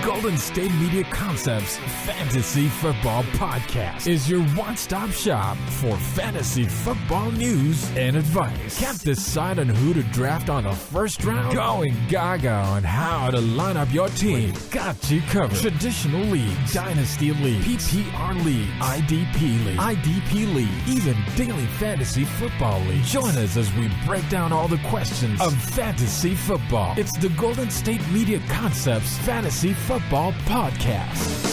Golden State Media Concepts Fantasy Football Podcast is your one-stop shop for fantasy football news and advice. Can't decide on who to draft on the first round? Going gaga on how to line up your team. We've got you covered. Traditional leagues, dynasty leagues, PPR league, IDP league, even daily fantasy football league. Join us as we break down all the questions of fantasy football. It's the Golden State Media Concepts Fantasy Football Podcast.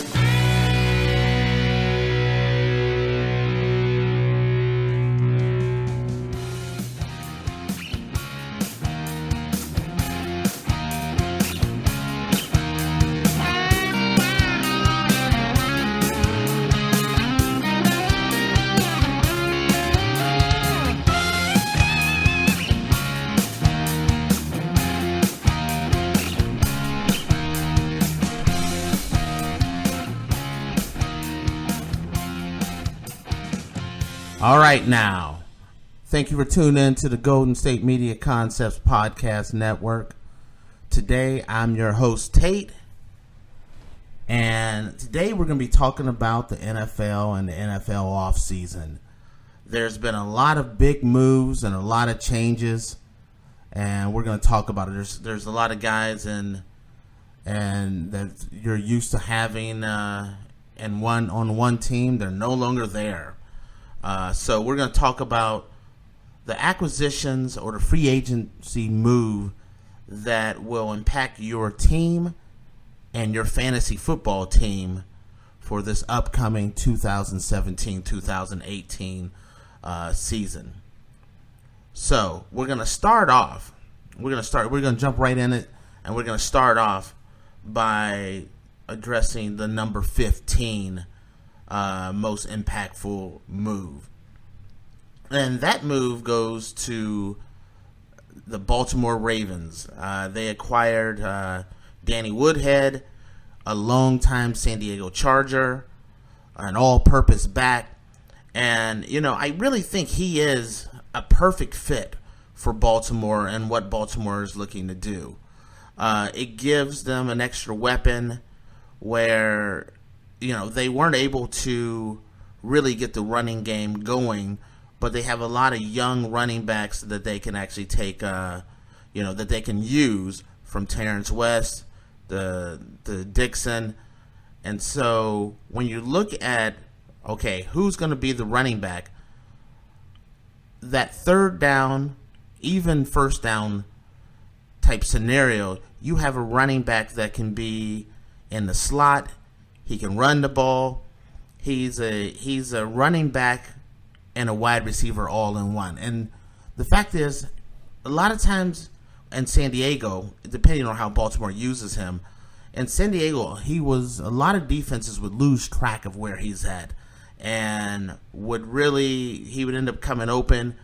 All right, now, thank you for tuning in to the Golden State Media Concepts Podcast Network. Today, I'm your host, Tate, and today we're going to be talking about the NFL and the NFL offseason. There's been a lot of big moves and a lot of changes, and we're going to talk about it. There's a lot of guys and that you're used to having on one team. They're no longer there. So we're going to talk about the acquisitions or the free agency move that will impact your team and your fantasy football team for this upcoming 2017-2018 season. So we're going to start off. We're going to jump right in it, and we're going to start off by addressing the number 15 most impactful move. And that move goes to the Baltimore Ravens. They acquired Danny Woodhead, a longtime San Diego Charger, an all-purpose back. And, I really think he is a perfect fit for Baltimore and what Baltimore is looking to do. It gives them an extra weapon where they weren't able to really get the running game going, but they have a lot of young running backs that they can actually take, that they can use, from Terrence West, the Dixon. And so when you look at, who's going to be the running back, that third down, even first down type scenario, you have a running back that can be in the slot. He can run the ball. He's a running back and a wide receiver all in one. And the fact is, a lot of times in San Diego, depending on how Baltimore uses him, in San Diego, a lot of defenses would lose track of where he's at and he would end up coming open.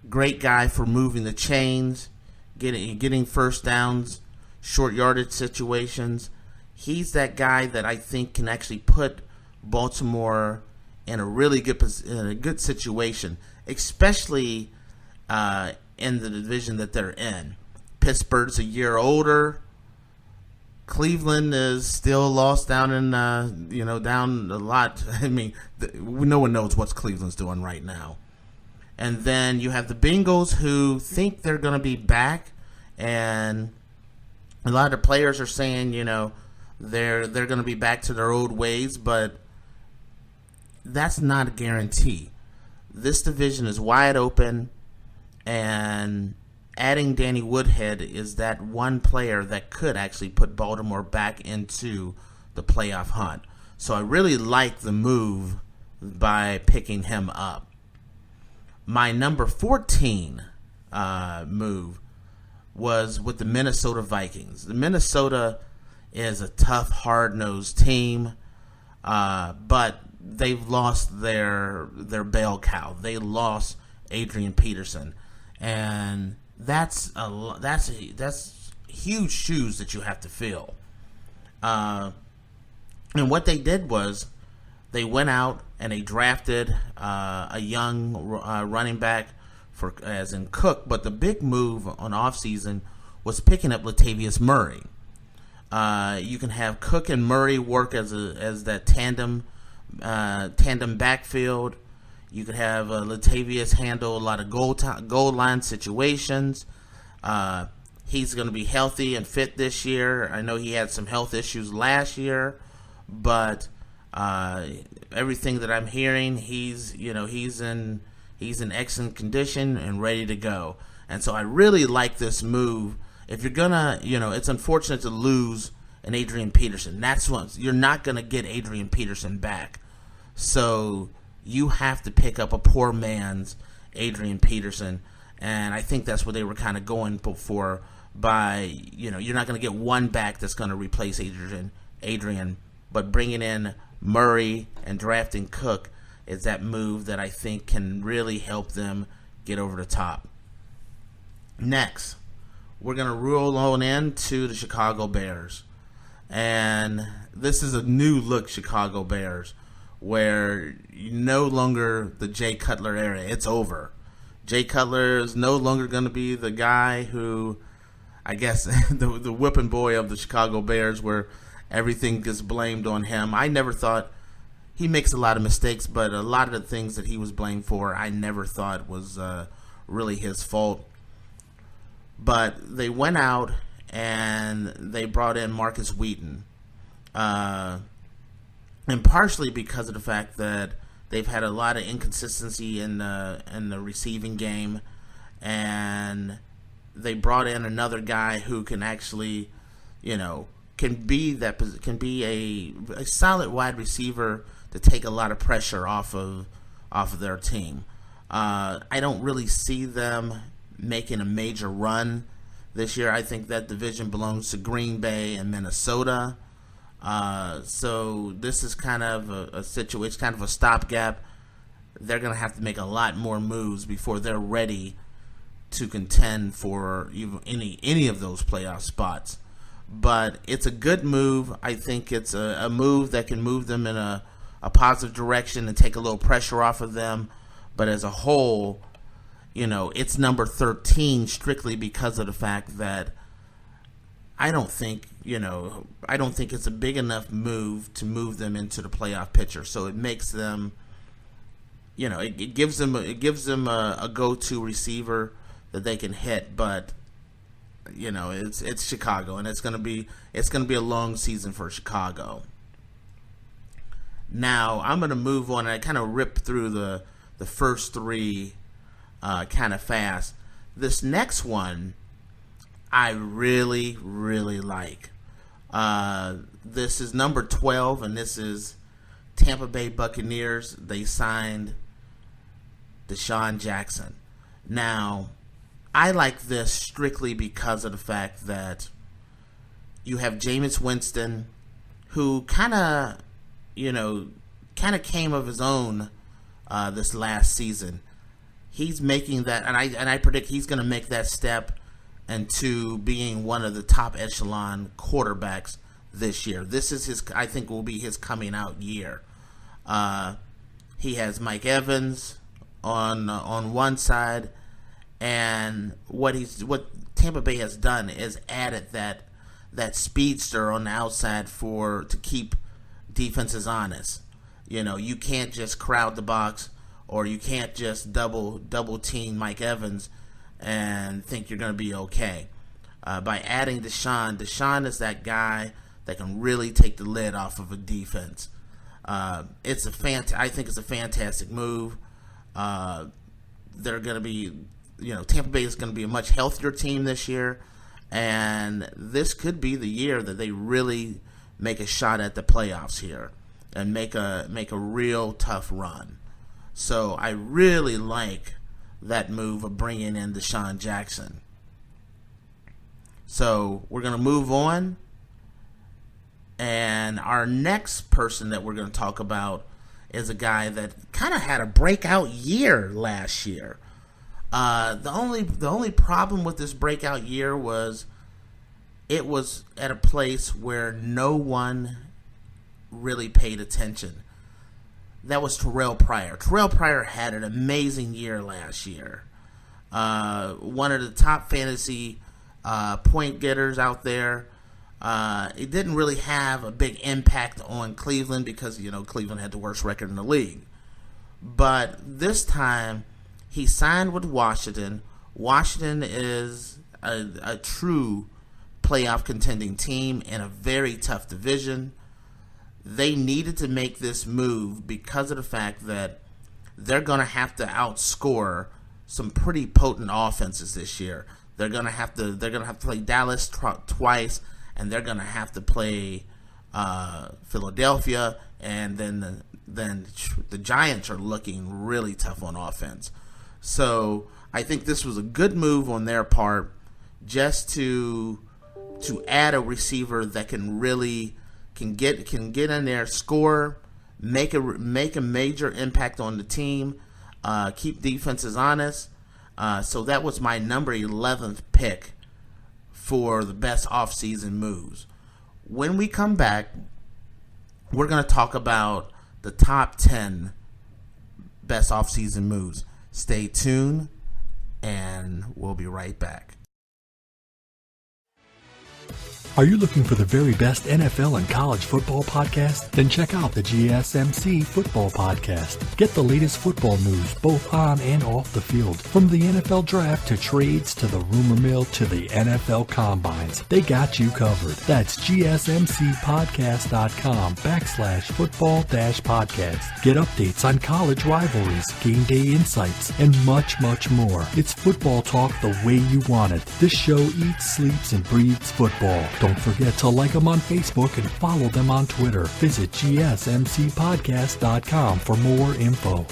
Great guy for moving the chains, getting first downs, short yardage situations. He's that guy that I think can actually put Baltimore in a really good situation, especially in the division that they're in. Pittsburgh's a year older. Cleveland is still lost down in down a lot. I mean, no one knows what Cleveland's doing right now. And then you have the Bengals, who think they're going to be back, and a lot of the players are saying, they're going to be back to their old ways, but that's not a guarantee. This division is wide open, and adding Danny Woodhead is that one player that could actually put Baltimore back into the playoff hunt. So I really like the move by picking him up. My number 14 move was with the Minnesota Vikings. The Minnesota is a tough, hard-nosed team, but they've lost their bell cow. They lost Adrian Peterson, and that's huge shoes that you have to fill. And what they did was they went out and they drafted a young running back as in Cook, but the big move on offseason was picking up Latavius Murray. You can have Cook and Murray work as that tandem backfield. You could have Latavius handle a lot of goal line situations. He's going to be healthy and fit this year. I know he had some health issues last year, but everything that I'm hearing, he's in excellent condition and ready to go. And so I really like this move. If you're gonna, it's unfortunate to lose an Adrian Peterson. That's what you're not gonna get Adrian Peterson back. So you have to pick up a poor man's Adrian Peterson, and I think that's what they were kind of going for. You're not gonna get one back that's gonna replace Adrian, but bringing in Murray and drafting Cook is that move that I think can really help them get over the top. Next, we're going to roll on into the Chicago Bears. And this is a new look Chicago Bears, where no longer the Jay Cutler era. It's over. Jay Cutler is no longer going to be the guy who, I guess, the whipping boy of the Chicago Bears, where everything gets blamed on him. I never thought he makes a lot of mistakes, but a lot of the things that he was blamed for, I never thought was really his fault. But they went out and they brought in Marcus Wheaton, and partially because of the fact that they've had a lot of inconsistency in the receiving game, and they brought in another guy who can actually, can be a solid wide receiver to take a lot of pressure off of their team. I don't really see them making a major run this year. I think that division belongs to Green Bay and Minnesota. So this is kind of a situation, kind of a stopgap. They're going to have to make a lot more moves before they're ready to contend for even any of those playoff spots. But it's a good move. I think it's a move that can move them in a positive direction and take a little pressure off of them. But as a whole, it's number 13 strictly because of the fact that I don't think it's a big enough move to move them into the playoff picture. So it makes them, it gives them a go-to receiver that they can hit. But it's Chicago, and it's gonna be a long season for Chicago. Now I'm gonna move on, and I kind of ripped through the first three kind of fast. This next one I really, really like. This is number 12, and this is Tampa Bay Buccaneers. They signed Deshaun Jackson. Now, I like this strictly because of the fact that you have Jameis Winston, who kind of came of his own this last season. He's making that, and I predict he's going to make that step into being one of the top echelon quarterbacks this year. This is I think will be his coming out year. He has Mike Evans on one side, and what Tampa Bay has done is added that speedster on the outside to keep defenses honest. You can't just crowd the box, or you can't just double team Mike Evans and think you're going to be okay. By adding Deshaun is that guy that can really take the lid off of a defense. I think it's a fantastic move. They're going to be, Tampa Bay is going to be a much healthier team this year, and this could be the year that they really make a shot at the playoffs here and make a real tough run. So I really like that move of bringing in Deshaun Jackson. So we're going to move on. And our next person that we're going to talk about is a guy that kind of had a breakout year last year. The only problem with this breakout year was it was at a place where no one really paid attention. That was Terrell Pryor. Terrell Pryor had an amazing year last year. One of the top fantasy point getters out there. it didn't really have a big impact on Cleveland because, Cleveland had the worst record in the league. But this time, he signed with Washington. Washington is a true playoff contending team in a very tough division. They needed to make this move because of the fact that they're going to have to outscore some pretty potent offenses this year. They're going to have to play Dallas twice, and they're going to have to play Philadelphia, and then the Giants are looking really tough on offense. So I think this was a good move on their part, just to add a receiver that can get in there, score, make a major impact on the team, keep defenses honest. So that was my number 11th pick for the best offseason moves. When we come back, we're going to talk about the top 10 best offseason moves. Stay tuned, and we'll be right back. Are you looking for the very best NFL and college football podcast? Then check out the GSMC Football Podcast. Get the latest football news both on and off the field. From the NFL Draft to trades to the rumor mill to the NFL Combines, they got you covered. That's GSMCpodcast.com/football-podcast. Get updates on college rivalries, game day insights, and much, much more. It's football talk the way you want it. This show eats, sleeps, and breathes football. Don't forget to like them on Facebook and follow them on Twitter. Visit GSMCpodcast.com for more info.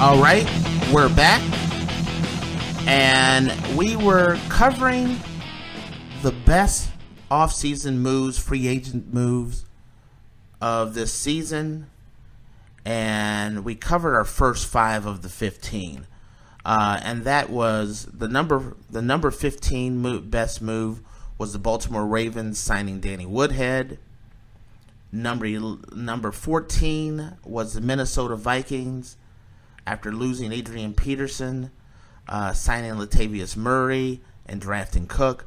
All right, we're back, and we were covering the best off-season moves, free agent moves of this season, and we covered our first 5 of the 15, and that was the number 15 best move was the Baltimore Ravens signing Danny Woodhead. Number 14 was the Minnesota Vikings. After losing Adrian Peterson, signing Latavius Murray, and drafting Cook.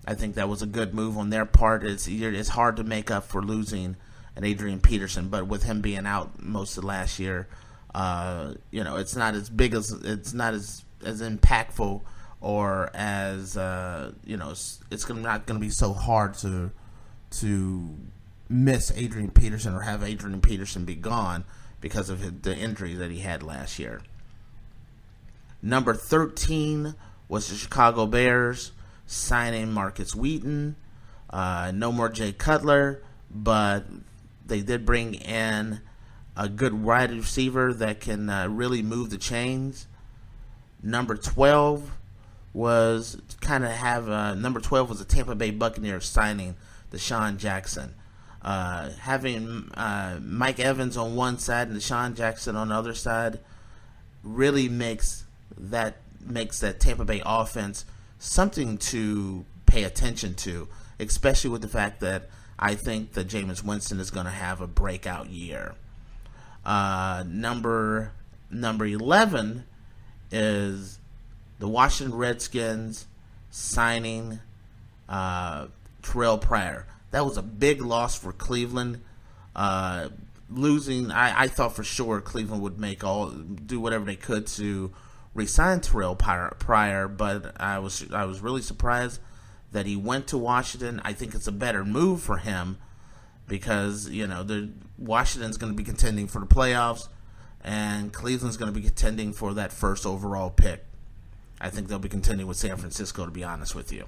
I think that was a good move on their part. It's hard to make up for losing an Adrian Peterson, but with him being out most of last year, it's not as impactful, or as it's not going to be so hard to miss Adrian Peterson or have Adrian Peterson be gone because of the injury that he had last year. Number 13 was the Chicago Bears signing Marcus Wheaton. No more Jay Cutler, but they did bring in a good wide receiver that can really move the chains. Number 12 was the Tampa Bay Buccaneers signing Deshaun Jackson. Having Mike Evans on one side and Deshaun Jackson on the other side really makes that Tampa Bay offense something to pay attention to, especially with the fact that I think that Jameis Winston is going to have a breakout year. Number 11 is the Washington Redskins signing Terrell Pryor. That was a big loss for Cleveland. Losing, I thought for sure Cleveland would do whatever they could to re-sign Terrell Pryor, but I was really surprised that he went to Washington. I think it's a better move for him because Washington's going to be contending for the playoffs, and Cleveland's going to be contending for that first overall pick. I think they'll be contending with San Francisco, to be honest with you.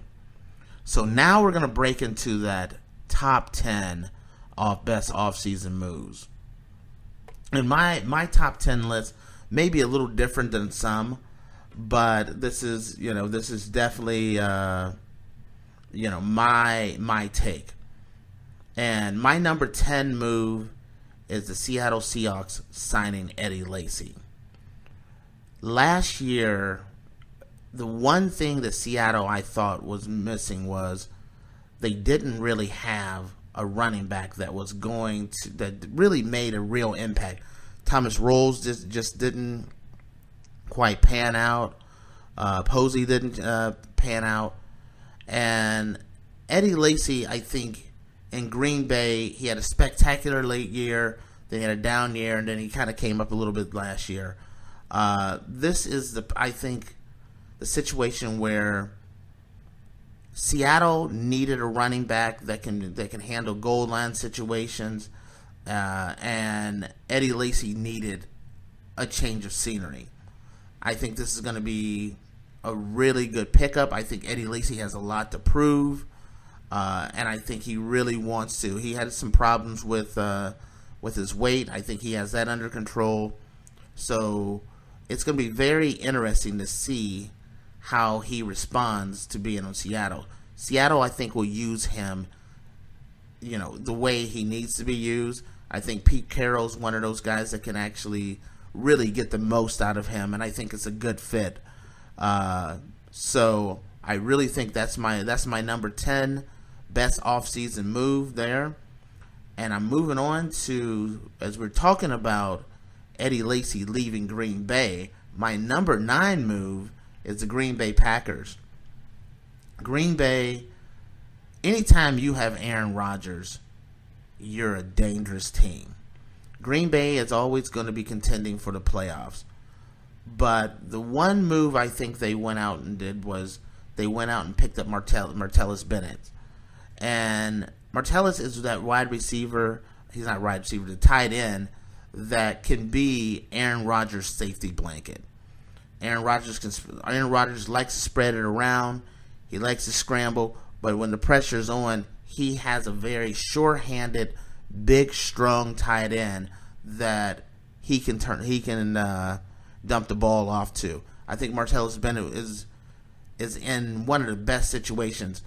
So now we're going to break into that top 10 of best offseason moves. And my top 10 list may be a little different than some, but this is definitely my take. And my number 10 move is the Seattle Seahawks signing Eddie Lacy. Last year, the one thing that Seattle I thought was missing was they didn't really have a running back that really made a real impact. Thomas Rolls just didn't quite pan out. Posey didn't pan out. And Eddie Lacy, I think, in Green Bay, he had a spectacular late year, then he had a down year, and then he kind of came up a little bit last year. This is, I think, the situation where Seattle needed a running back that can handle goal line situations, and Eddie Lacy needed a change of scenery. I think this is going to be a really good pickup. I think Eddie Lacy has a lot to prove, and I think he really wants to. He had some problems with his weight. I think he has that under control. So it's going to be very interesting to see how he responds to being on Seattle. Seattle, I think, will use him, the way he needs to be used. I think Pete Carroll's one of those guys that can actually really get the most out of him, and I think it's a good fit. So I really think that's my number 10 best offseason move there. And I'm moving on to, as we're talking about Eddie Lacy leaving Green Bay, my number 9 move is the Green Bay Packers. Green Bay, anytime you have Aaron Rodgers, you're a dangerous team. Green Bay is always going to be contending for the playoffs. But the one move I think they went out and did was they went out and picked up Martellus Bennett. And Martellus is that wide receiver, he's not wide receiver, the tight end that can be Aaron Rodgers' safety blanket. Aaron Rodgers likes to spread it around. He likes to scramble, but when the pressure's on, he has a very sure-handed, big, strong tight end that he can dump the ball off to. I think Martellus Bennett is in one of the best situations.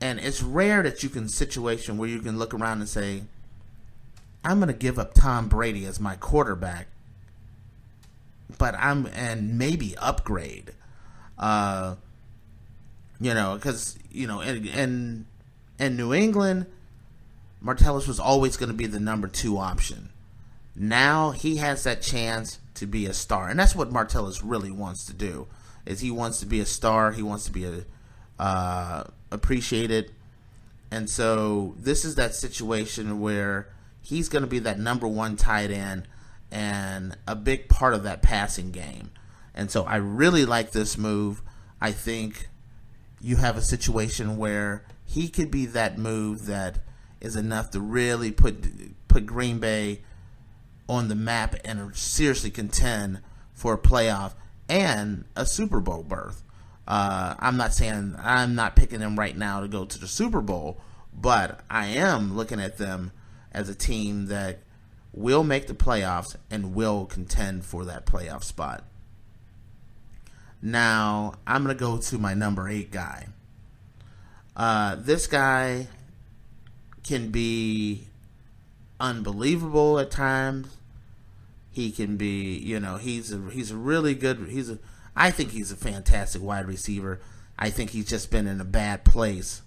And it's rare that you can situation where you can look around and say, I'm going to give up Tom Brady as my quarterback, but and maybe upgrade. Because, in New England, Martellus was always going to be the number 2 option. Now he has that chance to be a star, and that's what Martellus really wants to do. Is he wants to be a star. He wants to be appreciated, and so this is that situation where he's going to be that number 1 tight end and a big part of that passing game. And so I really like this move. I think you have a situation where he could be that move that is enough to really put Green Bay on the map and seriously contend for a playoff and a Super Bowl berth. I'm not picking them right now to go to the Super Bowl, but I am looking at them as a team that will make the playoffs and will contend for that playoff spot. Now, I'm going to go to my number 8 guy. This guy can be unbelievable at times. He can be, he's a really good, I think he's a fantastic wide receiver. I think he's just been in a bad place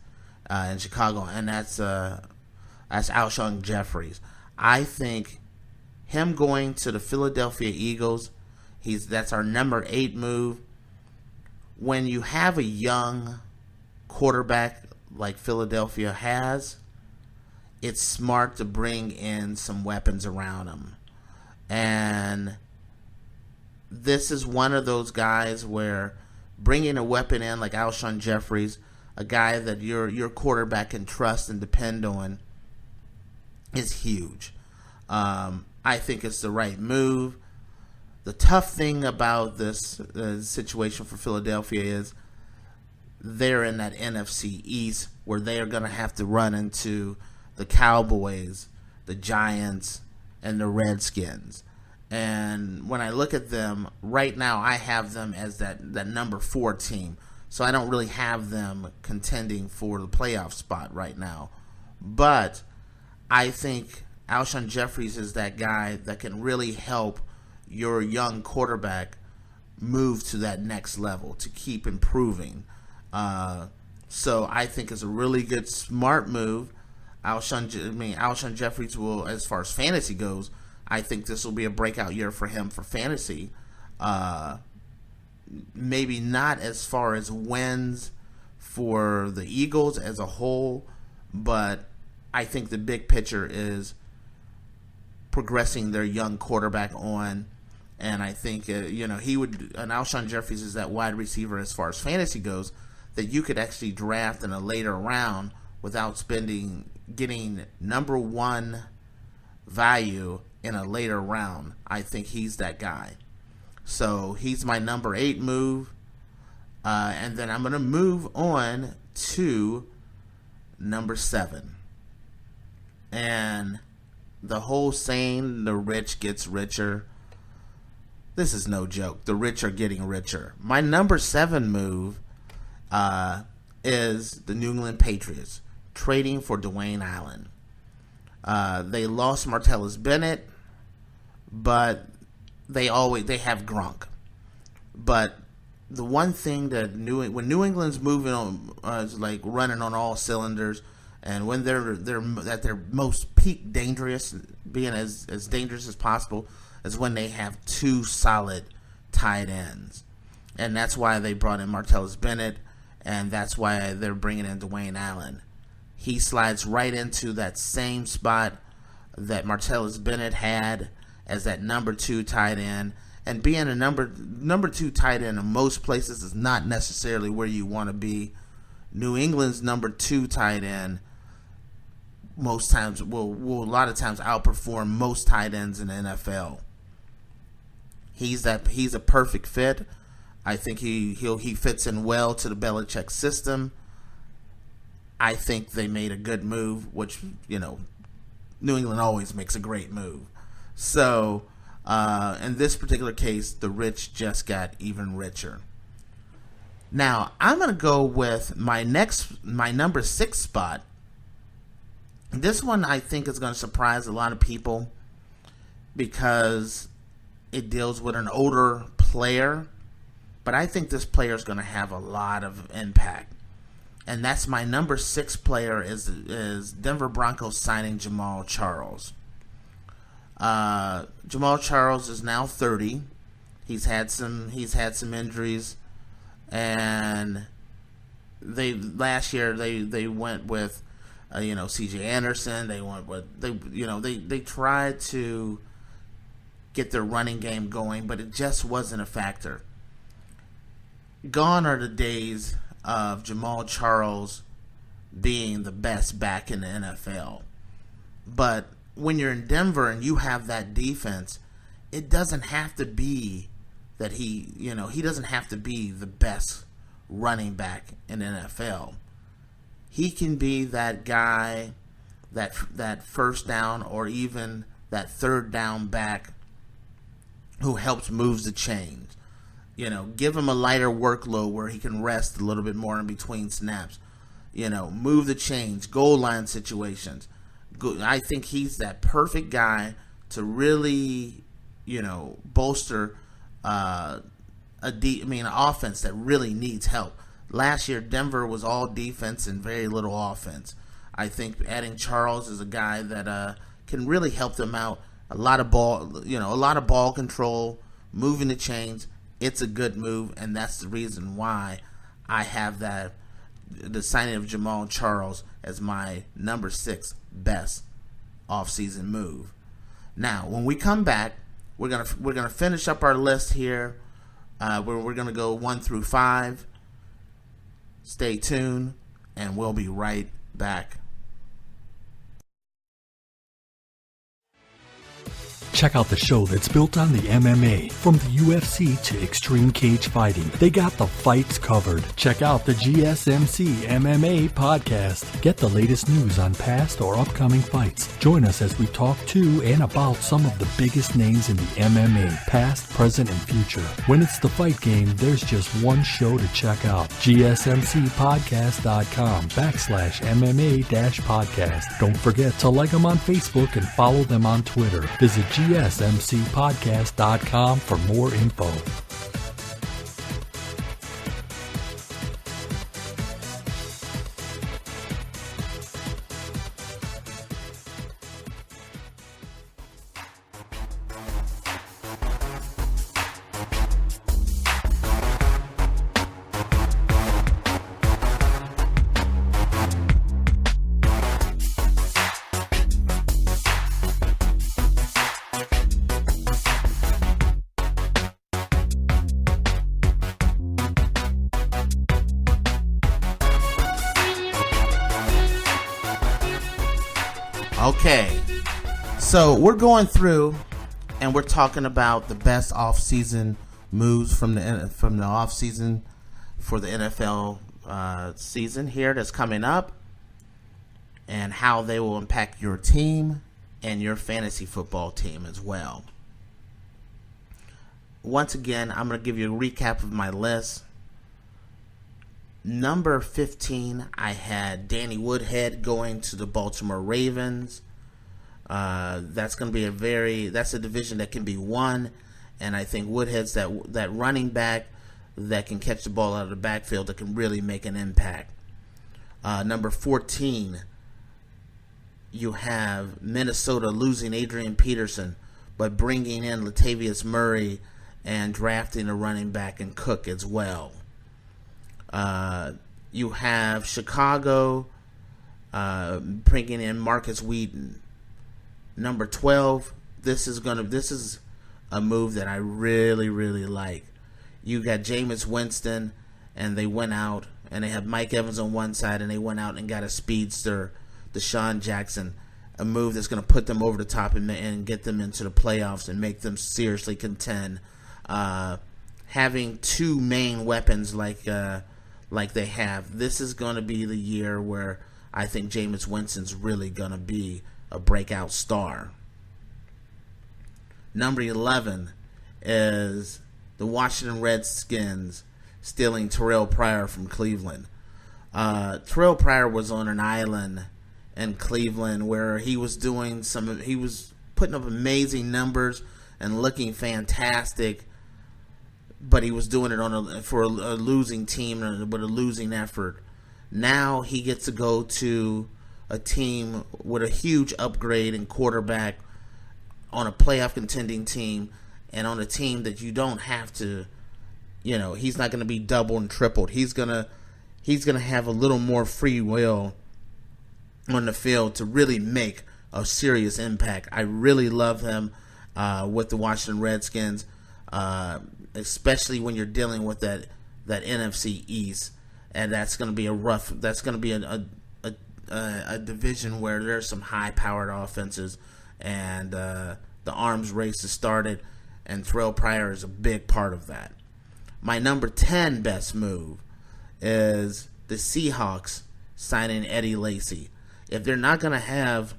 in Chicago, and that's Alshon Jeffries. I think him going to the Philadelphia Eagles, that's our number 8 move. When you have a young quarterback like Philadelphia has, it's smart to bring in some weapons around him. And this is one of those guys where bringing a weapon in like Alshon Jeffries, a guy that your quarterback can trust and depend on, is huge. I think it's the right move. The tough thing about this situation for Philadelphia is they're in that NFC East where they are going to have to run into the Cowboys, the Giants, and the Redskins. And when I look at them right now, I have them as that number 4 team. So I don't really have them contending for the playoff spot right now. But I think Alshon Jeffries is that guy that can really help your young quarterback move to that next level to keep improving. So I think it's a really good, smart move. Alshon Jeffries will, as far as fantasy goes, I think this will be a breakout year for him for fantasy. Maybe not as far as wins for the Eagles as a whole, but I think the big picture is progressing their young quarterback on. And I think, Alshon Jeffries is that wide receiver as far as fantasy goes that you could actually draft in a later round without getting number 1 value in a later round. I think he's that guy. So he's my number 8 move. And then I'm going to move on to number 7. And the whole saying, the rich gets richer, this is no joke. The rich are getting richer. My number 7 move is the New England Patriots trading for Dwayne Allen. They lost Martellus Bennett, but they have Gronk. But the one thing that when New England's moving on, is like running on all cylinders, and when they're at their most peak dangerous, being as dangerous as possible, is when they have 2 solid tight ends. And that's why they brought in Martellus Bennett, and that's why they're bringing in Dwayne Allen. He slides right into that same spot that Martellus Bennett had as that number 2 tight end. And being a number 2 tight end in most places is not necessarily where you want to be. New England's number 2 tight end most times will a lot of times outperform most tight ends in the NFL. He's a perfect fit. I think he fits in well to the Belichick system. I think they made a good move, which, New England always makes a great move. So, in this particular case, the rich just got even richer. Now, I'm going to go with my number 6 spot. This one I think is going to surprise a lot of people because it deals with an older player, but I think this player is going to have a lot of impact. And that's my number 6 player is Denver Broncos signing Jamal Charles. Jamal Charles is now 30. He's had some injuries, and last year they went with C.J. Anderson. They tried to get their running game going, but it just wasn't a factor. Gone are the days of Jamal Charles being the best back in the NFL. But when you're in Denver and you have that defense, it doesn't have to be that he doesn't have to be the best running back in the NFL. He can be that guy, that first down or even that third down back who helps moves the chains. Give him a lighter workload where he can rest a little bit more in between snaps. Move the chains, goal line situations. I think he's that perfect guy to really, bolster an offense that really needs help. Last year, Denver was all defense and very little offense. I think adding Charles is a guy that can really help them out. A lot of ball control, moving the chains. It's a good move, and that's the reason why I have the signing of Jamal Charles as my number 6 best offseason move. Now, when we come back, we're gonna finish up our list here. We're gonna go 1 through 5. Stay tuned, and we'll be right back. Check out the show that's built on the MMA, from the UFC to extreme cage fighting. They got the fights covered. Check out the GSMC MMA podcast. Get the latest news on past or upcoming fights. Join us as we talk to and about some of the biggest names in the MMA, past, present, and future. When it's the fight game, there's just one show to check out. GSMCpodcast.com/MMA-podcast. Don't forget to like them on Facebook and follow them on Twitter. Visit GSMCpodcast.com for more info. Okay, so we're going through and we're talking about the best off-season moves from the off-season for the NFL season here that's coming up, and how they will impact your team and your fantasy football team as well. Once again, I'm going to give you a recap of my list. Number 15, I had Danny Woodhead going to the Baltimore Ravens. That's going to be that's a division that can be won, and I think Woodhead's that running back that can catch the ball out of the backfield that can really make an impact. Number 14, you have Minnesota losing Adrian Peterson, but bringing in Latavius Murray and drafting a running back in Cook as well. You have Chicago bringing in Marcus Wheaton. Number 12, this is a move that I really, really like. You got Jameis Winston, and they went out, and they have Mike Evans on one side, and they went out and got a speedster, Deshaun Jackson, a move that's going to put them over the top and get them into the playoffs and make them seriously contend. Having two main weapons like they have, this is going to be the year where I think Jameis Winston's really going to be a breakout star. Number 11 is the Washington Redskins stealing Terrell Pryor from Cleveland. Terrell Pryor was on an island in Cleveland where he was putting up amazing numbers and looking fantastic, but he was doing it for a losing team with a losing effort. Now he gets to go to a team with a huge upgrade in quarterback, on a playoff contending team, and on a team that you don't have to, he's not going to be doubled and tripled. He's gonna have a little more free will on the field to really make a serious impact. I really love him with the Washington Redskins, especially when you're dealing with that NFC East, and that's going to be a division where there's some high-powered offenses, and the arms race has started, and Terrell Pryor is a big part of that. My number 10 best move is the Seahawks signing Eddie Lacy. If they're not going to have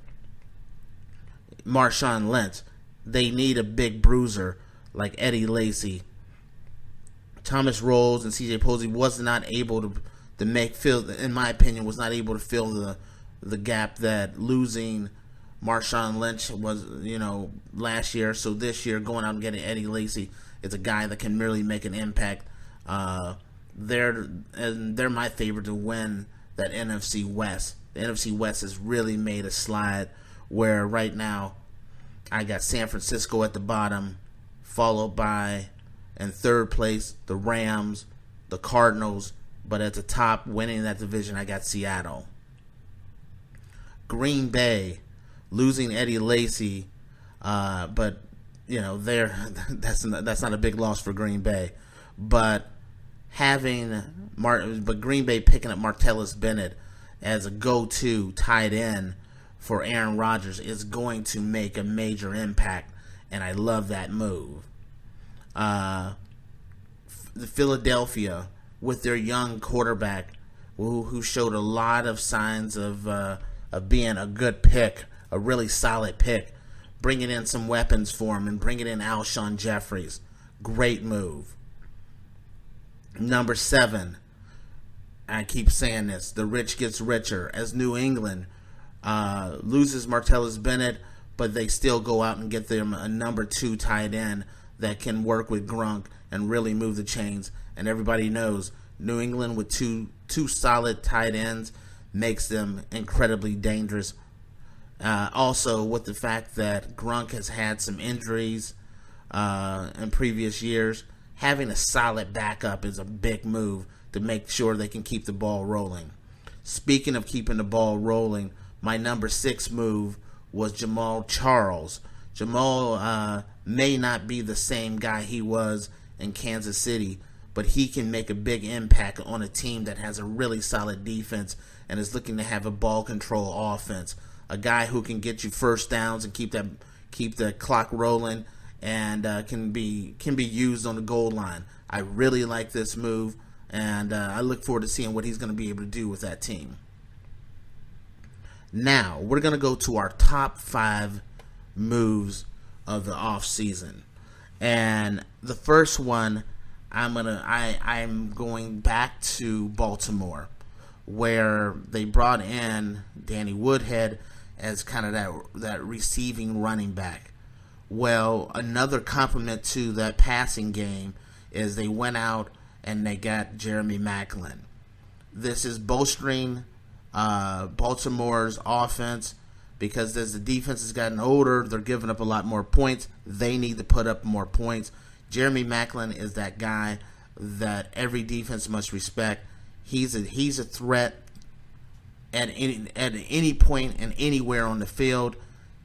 Marshawn Lynch, they need a big bruiser like Eddie Lacy. Thomas Rolls and C.J. Posey was not able to in my opinion, was not able to fill the gap that losing Marshawn Lynch was, last year. So this year, going out and getting Eddie Lacy is a guy that can really make an impact. They're my favorite to win that NFC West. The NFC West has really made a slide where right now I got San Francisco at the bottom, followed by, in third place, the Rams, the Cardinals, but at the top, winning that division, I got Seattle. Green Bay, losing Eddie Lacy, but that's not a big loss for Green Bay. But Green Bay picking up Martellus Bennett as a go-to tight end for Aaron Rodgers is going to make a major impact and I love that move. The Philadelphia, with their young quarterback, who showed a lot of signs of being a good pick, a really solid pick, bringing in some weapons for him and bringing in Alshon Jeffries. Great move. Number 7, I keep saying this, the rich gets richer. As New England loses Martellus Bennett, but they still go out and get them a number 2 tight end that can work with Gronk and really move the chains. And everybody knows New England with two solid tight ends makes them incredibly dangerous. Also, with the fact that Gronk has had some injuries in previous years, having a solid backup is a big move to make sure they can keep the ball rolling. Speaking of keeping the ball rolling, my number 6 move was Jamal Charles. Jamal may not be the same guy he was in Kansas City, but he can make a big impact on a team that has a really solid defense and is looking to have a ball control offense. A guy who can get you first downs and keep the clock rolling, and can be used on the goal line. I really like this move, and I look forward to seeing what he's going to be able to do with that team. Now, we're going to go to our top 5 moves of the offseason. And the first one, I'm going back to Baltimore, where they brought in Danny Woodhead as kind of that receiving running back. Well, another compliment to that passing game is they went out and they got Jeremy Maclin. This is bolstering Baltimore's offense, because as the defense has gotten older, they're giving up a lot more points. They need to put up more points. Jeremy Maclin is that guy that every defense must respect. He's a threat at any point and anywhere on the field.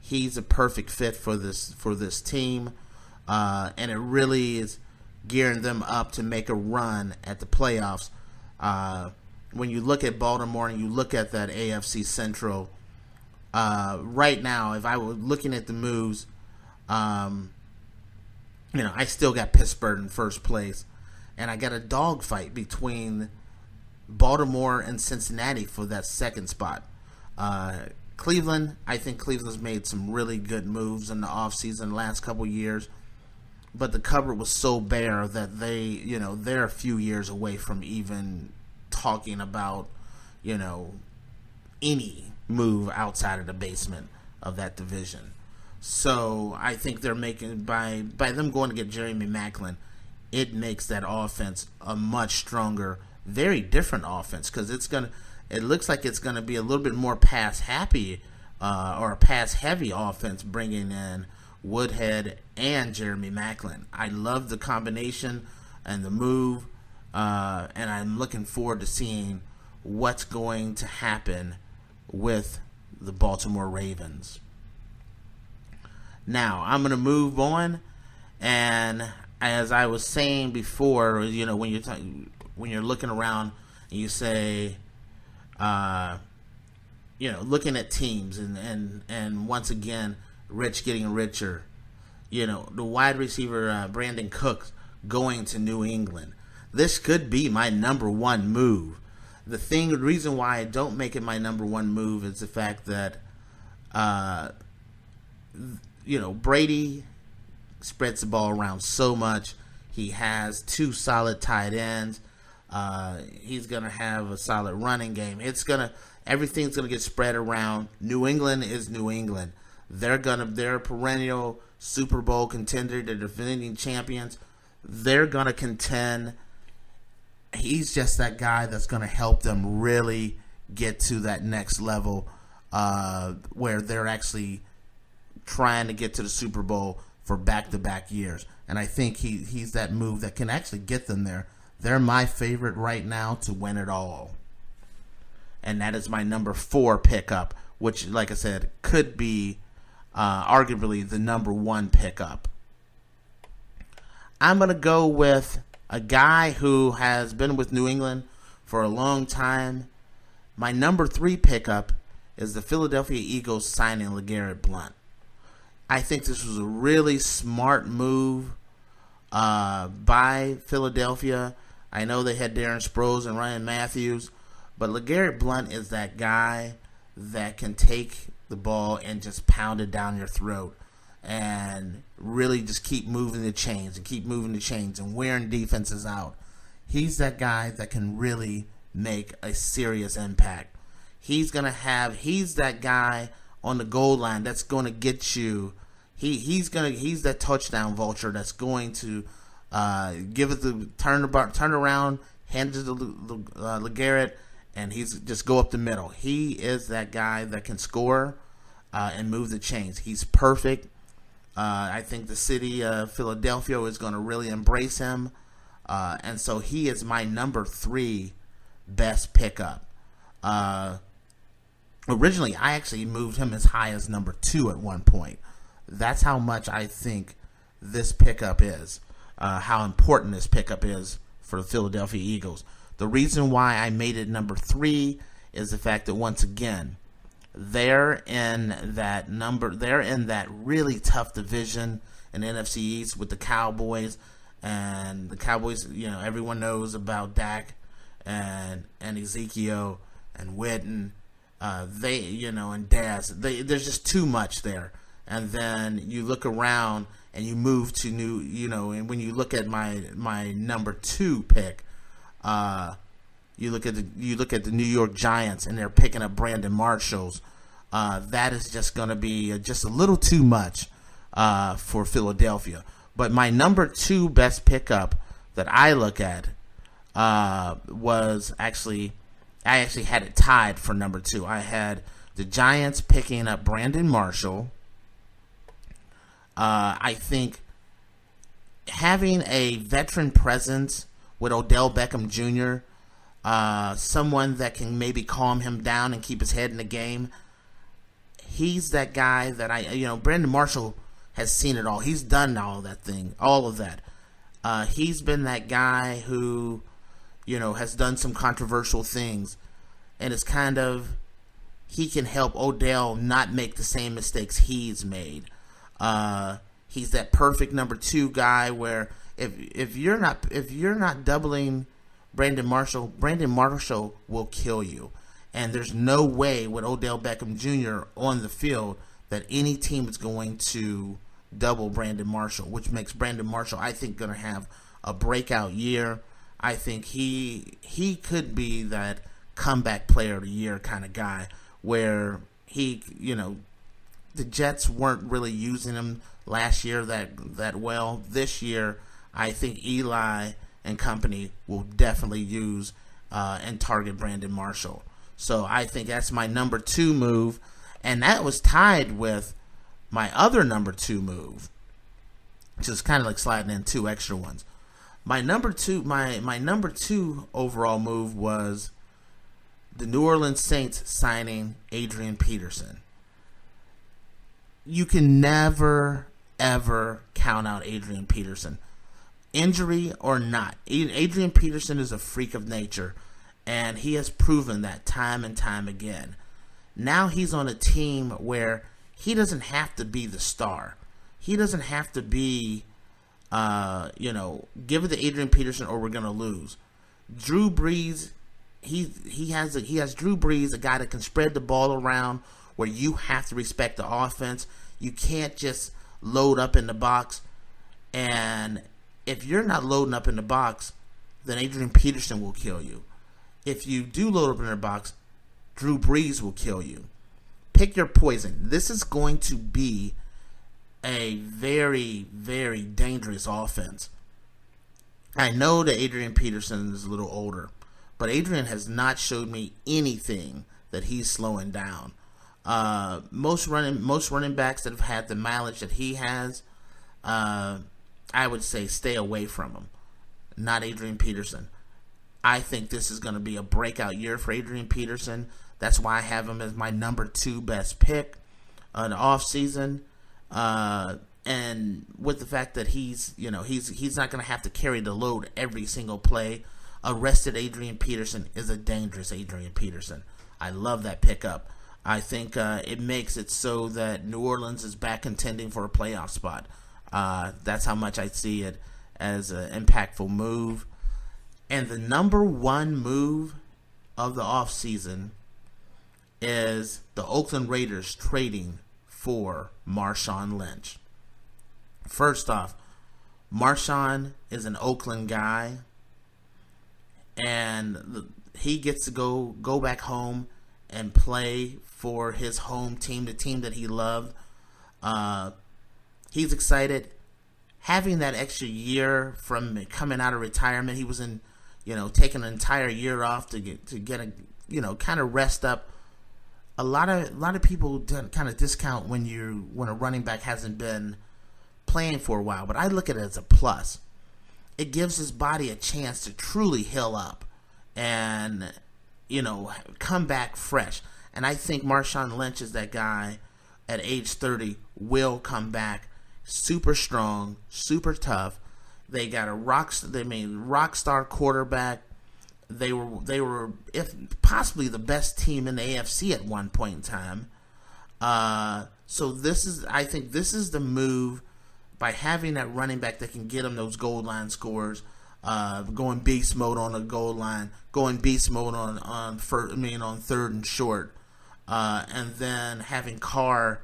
He's a perfect fit for this team, and it really is gearing them up to make a run at the playoffs. When you look at Baltimore and you look at that AFC Central, right now, if I were looking at the moves, I still got Pittsburgh in first place, and I got a dogfight between Baltimore and Cincinnati for that second spot. Cleveland, I think Cleveland's made some really good moves in the offseason the last couple years, but the cupboard was so bare that they're a few years away from even talking about, any move outside of the basement of that division. So I think they're making, by them going to get Jeremy Maclin, it makes that offense a much stronger, very different offense, because it looks like it's going to be a little bit more pass happy or a pass heavy offense, bringing in Woodhead and Jeremy Maclin. I love the combination and the move, and I'm looking forward to seeing what's going to happen with the Baltimore Ravens. Now, I'm going to move on, and as I was saying before, when you're looking around and you say, looking at teams and once again, rich getting richer, the wide receiver Brandon Cooks going to New England. This could be my number 1 move. The reason why I don't make it my number 1 move is the fact that, Brady spreads the ball around so much. He has 2 solid tight ends. He's going to have a solid running game. Everything's going to get spread around. New England is New England. They're a perennial Super Bowl contender. They're defending champions. They're going to contend. He's just that guy that's going to help them really get to that next level where they're actually trying to get to the Super Bowl for back-to-back years. And I think he's that move that can actually get them there. They're my favorite right now to win it all. And that is my number 4 pickup, which, like I said, could be arguably the number 1 pickup. I'm going to go with a guy who has been with New England for a long time. My number 3 pickup is the Philadelphia Eagles signing LeGarrette Blount. I think this was a really smart move by Philadelphia. I know they had Darren Sproles and Ryan Matthews, but LeGarrette Blount is that guy that can take the ball and just pound it down your throat and really just keep moving the chains and wearing defenses out. He's that guy that can really make a serious impact. He's that guy on the goal line that's going to get you. He's that touchdown vulture that's going to give it the turn around, hand it to LeGarrette, and he's just go up the middle. He is that guy that can score and move the chains. He's perfect. I think the city of Philadelphia is going to really embrace him, and so he is my number 3 best pickup. Originally, I actually moved him as high as number 2 at one point. That's how much I think this pickup is, how important this pickup is for the Philadelphia Eagles. The reason why I made it number 3 is the fact that, once again, they're in that really tough division in the NFC East with the Cowboys. And the Cowboys, everyone knows about Dak and Ezekiel and Witten. And Daz. There's just too much there. And then you look around and you move to and when you look at my number 2 pick, you look at the New York Giants and they're picking up Brandon Marshall. That is just going to be just a little too much for Philadelphia. But my number 2 best pickup that I look at was I actually had it tied for number 2. I had the Giants picking up Brandon Marshall. I think having a veteran presence with Odell Beckham Jr., someone that can maybe calm him down and keep his head in the game, he's that guy that Brandon Marshall has seen it all. He's done all of that. He's been that guy who, has done some controversial things, and it's kind of, he can help Odell not make the same mistakes he's made. He's that perfect number 2 guy where if you're not doubling Brandon Marshall will kill you. And there's no way with Odell Beckham Jr. on the field that any team is going to double Brandon Marshall, which makes Brandon Marshall, I think, going to have a breakout year. I think he could be that comeback player of the year kind of guy where the Jets weren't really using him last year that well. This year, I think Eli and company will definitely use and target Brandon Marshall. So I think that's my number 2 move, and that was tied with my other number 2 move, which is kind of like sliding in 2 extra ones. My number 2 overall move was the New Orleans Saints signing Adrian Peterson. You can never, ever count out Adrian Peterson. Injury or not, Adrian Peterson is a freak of nature, and he has proven that time and time again. Now he's on a team where he doesn't have to be the star. He doesn't have to be, give it to Adrian Peterson or we're going to lose. Drew Brees, he has Drew Brees, a guy that can spread the ball around where you have to respect the offense. You can't just load up in the box. And if you're not loading up in the box, then Adrian Peterson will kill you. If you do load up in the box, Drew Brees will kill you. Pick your poison. This is going to be a very, very dangerous offense. I know that Adrian Peterson is a little older, but Adrian has not showed me anything that he's slowing down. Most running backs that have had the mileage that he has, I would say stay away from him. Not Adrian Peterson. I think this is going to be a breakout year for Adrian Peterson. That's why I have him as my number 2 best pick in the offseason. And with the fact that he's not going to have to carry the load every single play. A rested Adrian Peterson is a dangerous Adrian Peterson. I love that pickup. I think it makes it so that New Orleans is back contending for a playoff spot. That's how much I see it as an impactful move. And the number one move of the offseason is the Oakland Raiders trading for Marshawn Lynch. First off, Marshawn is an Oakland guy, and he gets to go back home and play for his home team, the team that he loved. He's excited. Having that extra year from coming out of retirement, he was taking an entire year off to get a kind of rest up. A lot of people kind of discount when a running back hasn't been playing for a while, but I look at it as a plus. It gives his body a chance to truly heal up and come back fresh. And I think Marshawn Lynch is that guy at age 30 will come back super strong, super tough. They got a rock star quarterback. They were if possibly the best team in the AFC at one point in time. So I think this is the move, by having that running back that can get them those goal line scores, going beast mode on the goal line, going beast mode on third and short, and then having Carr,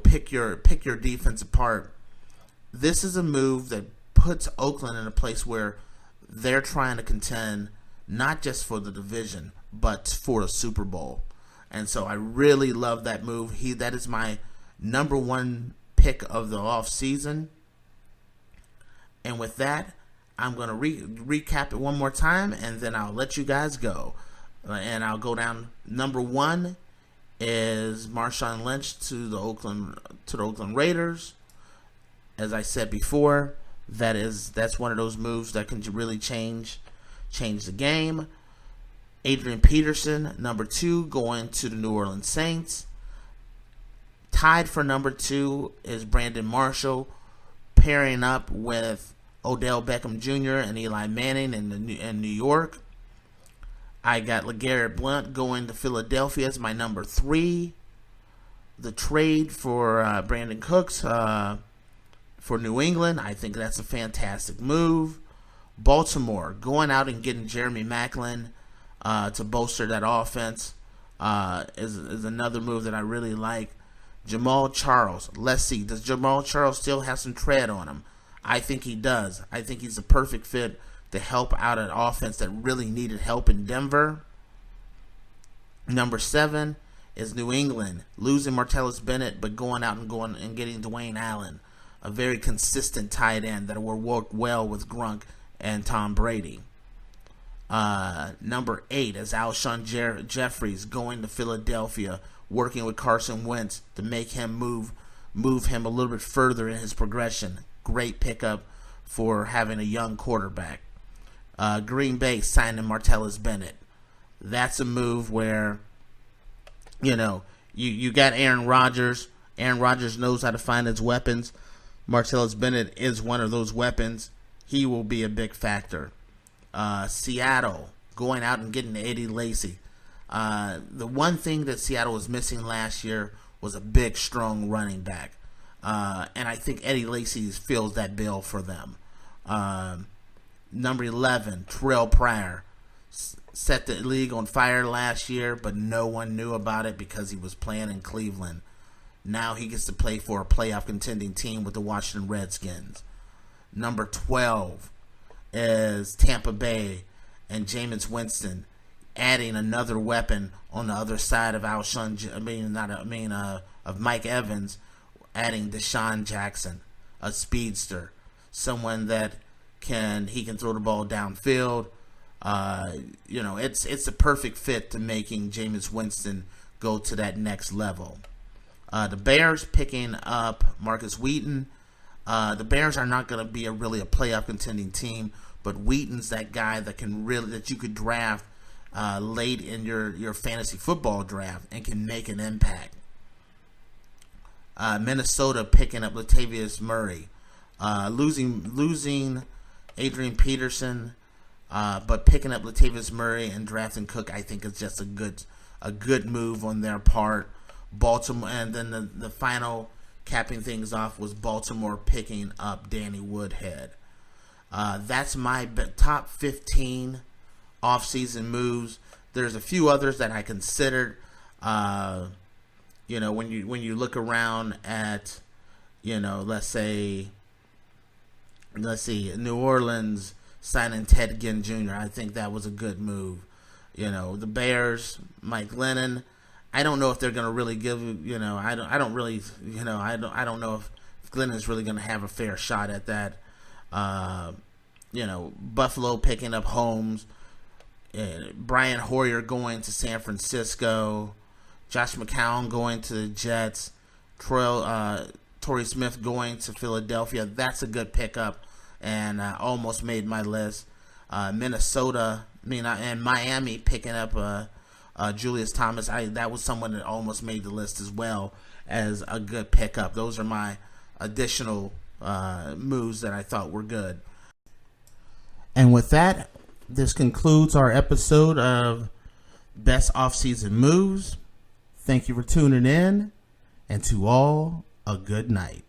pick your defense apart. This is a move that puts Oakland in a place where they're trying to contend not just for the division, but for a Super Bowl. And so I really love that move. That is my number one pick of the offseason. And with that, I'm going to recap it one more time, and then I'll let you guys go. And I'll go down. Number one is Marshawn Lynch to the Oakland Raiders. As I said before, that's one of those moves that can really change the game. Adrian Peterson, number two, going to the New Orleans Saints. Tied for number two is Brandon Marshall, pairing up with Odell Beckham Jr. and Eli Manning in New York. I got LeGarrette Blount going to Philadelphia as my number three. The trade for Brandon Cooks for New England, I think that's a fantastic move. Baltimore going out and getting Jeremy Maclin to bolster that offense is another move that I really like. Jamal Charles, let's see, does Jamal Charles still have some tread on him? I think he does. I think he's a perfect fit to help out an offense that really needed help in Denver. Number 7 is New England, losing Martellus Bennett, but going out and getting Dwayne Allen, a very consistent tight end that will work well with Gronk and Tom Brady. Number 8 is Alshon Jeffries going to Philadelphia, working with Carson Wentz to make him move him a little bit further in his progression. Great pickup for having a young quarterback. Green Bay signing Martellus Bennett. That's a move where, you got Aaron Rodgers. Aaron Rodgers knows how to find his weapons. Martellus Bennett is one of those weapons. He will be a big factor. Seattle going out and getting Eddie Lacy. The one thing that Seattle was missing last year was a big, strong running back. And I think Eddie Lacy fills that bill for them. Number 11, Terrell Pryor. Set the league on fire last year, but no one knew about it because he was playing in Cleveland. Now he gets to play for a playoff contending team with the Washington Redskins. Number 12 is Tampa Bay and Jameis Winston, adding another weapon on the other side of of Mike Evans, adding Deshaun Jackson, a speedster, someone that can throw the ball downfield. It's a perfect fit to making Jameis Winston go to that next level. The Bears picking up Marcus Wheaton. The Bears are not going to be really a playoff contending team, but Wheaton's that guy that you could draft late in your fantasy football draft and can make an impact. Minnesota picking up Latavius Murray, losing Adrian Peterson, but picking up Latavius Murray and drafting Cook, I think is just a a good move on their part. Baltimore, and then the final capping things off was Baltimore picking up Danny Woodhead. That's my top 15 offseason moves. There's a few others that I considered. When you look around at, let's see, New Orleans signing Ted Ginn Jr. I think that was a good move. The Bears, Mike Lennon. I don't know if they're going to really give. I don't know if Glennon's really going to have a fair shot at that. Buffalo picking up Holmes. Brian Hoyer going to San Francisco. Josh McCown going to the Jets. Torrey Smith going to Philadelphia. That's a good pickup, and almost made my list. Minnesota, and Miami picking up Julius Thomas. That was someone that almost made the list as well as a good pickup. Those are my additional moves that I thought were good. And with that, this concludes our episode of Best Offseason Moves. Thank you for tuning in, and to all, a good night.